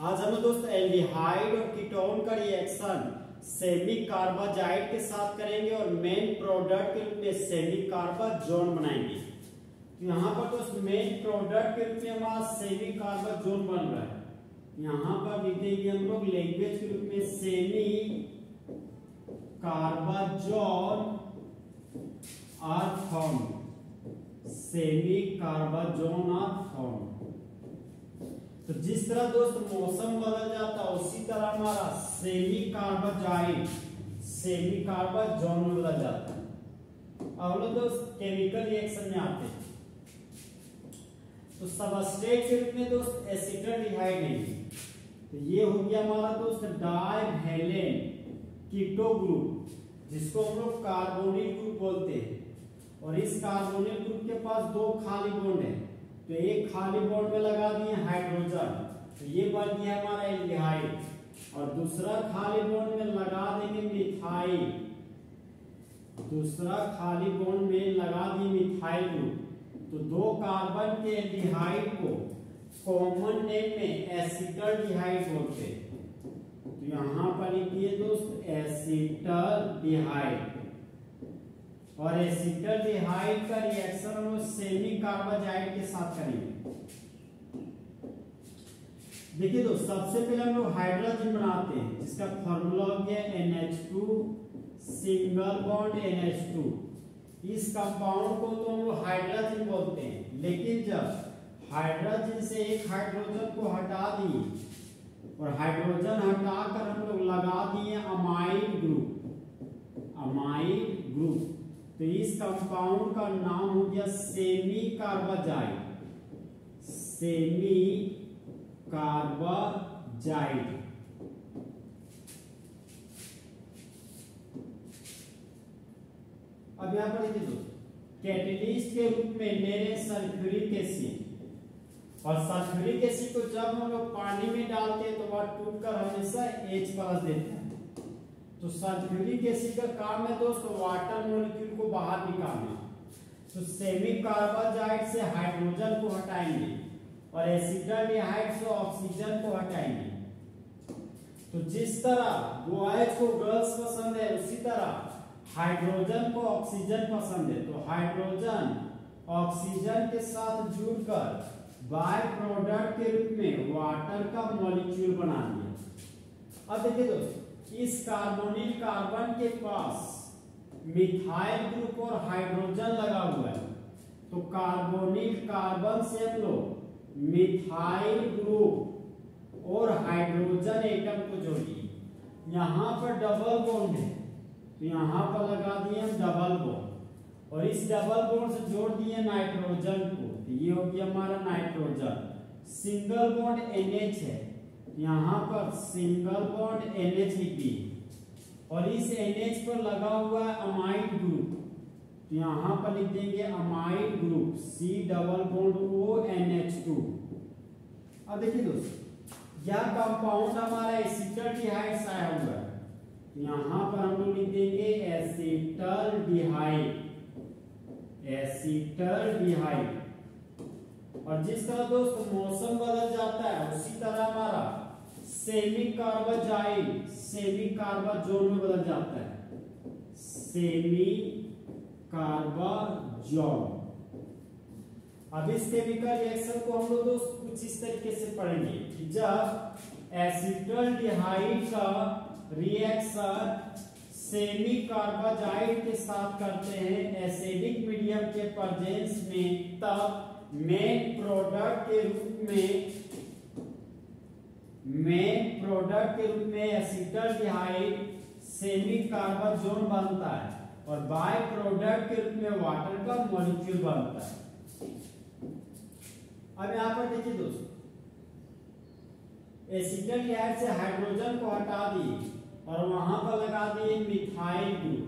आज हम दोस्त एल्डिहाइड और कीटोन का रिएक्शन सेमी कार्बाजाइड के साथ करेंगे और मेन प्रोडक्ट के रूप में सेमी कार्बाजोन बनाएंगे। तो यहाँ पर दोस्त मेन प्रोडक्ट के रूप में हमारा सेमी कार्बाजोन बन रहा है। यहाँ पर लिखेंगे हम लोग लैंग्वेज के रूप में semicarbazone are form, semicarbazone are form. तो जिस तरह दोस्त मौसम बदल जाता है उसी तरह हमारा सेमी कार्बाजाइड सेमी कार्बाजोन में बदल जाता है। अब लोग दोस्त केमिकल रिएक्शन में आते हैं। तो सबस्ट्रेट के रूप में दोस्त एसिटाल्डिहाइड लेंगे। तो ये हो गया हमारा दोस्त डाइवैलेंट कीटो ग्रुप, जिसको हम लोग कार्बोनिल ग्रुप बोलते हैं। और इस कार्बोनिल ग्रुप के पास दो खाली बॉन्ड है, तो एक खाली बॉन्ड में लगा दिए हाइड्रोजन, तो ये बन गया हमारा एल्डिहाइड। और दूसरा खाली बॉन्ड में लगा देंगे मिथाइल, दूसरा खाली बॉन्ड में लगा दिए मिथाइल ग्रुप। तो दो कार्बन के एल्डिहाइड को कॉमन नेम में एसिटाल्डिहाइड बोलते हैं। तो यहाँ पर लिखिए दोस्त एसिटाल्डिहाइड। और एसिटाल्डिहाइड का रिएक्शन हम लोग सेमी कार्बाजाइड के साथ करेंगे। देखिए दोस्त, सबसे पहले हम लोग हाइड्रोजन बनाते हैं, जिसका फॉर्मूला हो गया NH2 सिंगल बॉन्ड NH2। इस कंपाउंड को तो हम लोग हाइड्रोजन बोलते हैं, लेकिन जब हाइड्रोजन से एक हाइड्रोजन को हटा दिए और हाइड्रोजन हटाकर हम लोग लगा दिए अमाइड ग्रुप, अमाइड ग्रुप, तो इस कंपाउंड का नाम हो गया सेमी कार्बाजाइड, सेमी कार्बाजाइड। अब यहां पर देखिए दोस्तों, कैटलिस्ट के रूप में ले रहे सल्फ्यूरिक एसिड। और सल्फ्यूरिक एसिड को जब हम लोग पानी में डालते हैं तो वह टूटकर हमेशा H+ देता है। तो सल्फ्यूरिक एसिड का काम है दोस्तों वाटर मॉलिक्यूल को बाहर निकालना। तो सेमी कार्बाजाइड से हाइड्रोजन को हटाएंगे और एसिटाल्डिहाइड से ऑक्सीजन को हटाएंगे। तो जिस तरह बॉयज को गर्ल्स पसंद है, उसी तरह हाइड्रोजन को ऑक्सीजन पसंद है। तो हाइड्रोजन ऑक्सीजन के साथ जुड़कर बाय प्रोडक्ट के रूप में वाटर का मॉलिक्यूल बना दिया। अब देखिए दोस्तों, इस कार्बोनिल कार्बन के पास मिथाइल ग्रुप और हाइड्रोजन लगा हुआ है। तो कार्बोनिल कार्बन से हम लोग मिथाइल ग्रुप और हाइड्रोजन एटम को जोड़िए। यहाँ पर डबल बॉन्ड है, तो यहाँ पर लगा दिए हम डबल बॉन्ड और इस डबल बॉन्ड से जोड़ दिए नाइट्रोजन को। तो ये हो गया हमारा नाइट्रोजन। सिंगल बॉन्ड NH है, यहाँ पर सिंगल बॉन्ड NH लिखिए और इस NH पर लगा हुआ है अमाइड ग्रुप, तो यहाँ पर लिख देंगे amide group C double bond O NH2। अब देखिए दोस्तों, यह कंपाउंड हमारा एसिटाल्डिहाइड से आया हुआ है, तो यहाँ पर हम लोग लिख देंगे एसिटाल्डिहाइड, एसिटाल्डिहाइड। और जिस तरह दोस्त मौसम बदल जाता है उसी तरह हमारा सेमी कार्बाजाइड सेमी कार्बाजोन में बदल जाता है, सेमी कार्बाजोन। अब इस केमिकल रिएक्शन को हम लोग दोस्त कुछ इस तरीके से पढ़ेंगे कि जब एसिटाल्डिहाइड का रिएक्शन सेमी कार्बाजाइड के साथ करते हैं एसिडिक मीडियम के प्रेजेंस में, तब मेन प्रोडक्ट के रूप में एसिटाल्डिहाइड सेमी कार्बाजोन बनता है और बाय प्रोडक्ट के रूप में वाटर का मॉलिक्यूल बनता है। अब यहां पर देखिए दोस्तों, एसिटाल्डिहाइड से हाइड्रोजन को हटा दिए और वहां पर लगा दिए मिथाइल ग्रुप।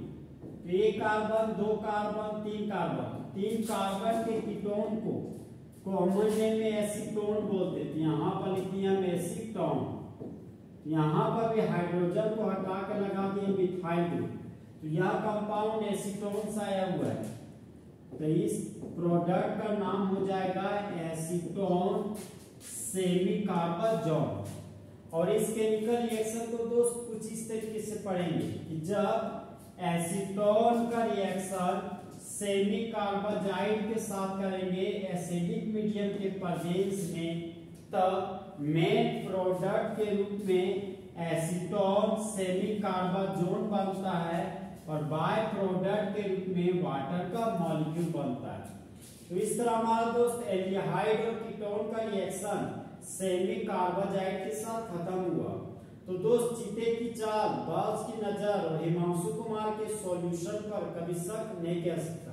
तो एक कार्बन, दो कार्बन, तीन कार्बन, तीन कार्बन के कीटोन को कॉमन नेम में एसीटोन बोलते थे। यहाँ पर लिख दिया हम एसीटोन। यहाँ पर भी हाइड्रोजन को हटा कर लगा दिए मिथाइल ग्रुप, तो यह कंपाउंड एसीटोन से आया हुआ है। तो इस प्रोडक्ट का नाम हो जाएगा एसीटोन सेमी कार्बाजोन। और इस केमिकल रिएक्शन को दोस्त कुछ इस तरीके से पढ़ेंगे कि जब एसीटोन का रिएक्शन सेमी कार्बाइड के साथ करेंगे एसिडिक मीडियम के प्रेजेंस में, तब मेन प्रोडक्ट के रूप में एसीटोन सेमी कार्बाजोन बनता है और बाय प्रोडक्ट के रूप में वाटर का मॉलिक्यूल बनता है। तो इस तरह हमारा दोस्त एल्डिहाइड और कीटोन का रिएक्शन सेमी कार्बाइड के साथ खत्म हुआ। तो दोस्त चीते की चाल, बाज की नजर और हिमांशु कुमार के सॉल्यूशन पर कभी शक नहीं कर सकता।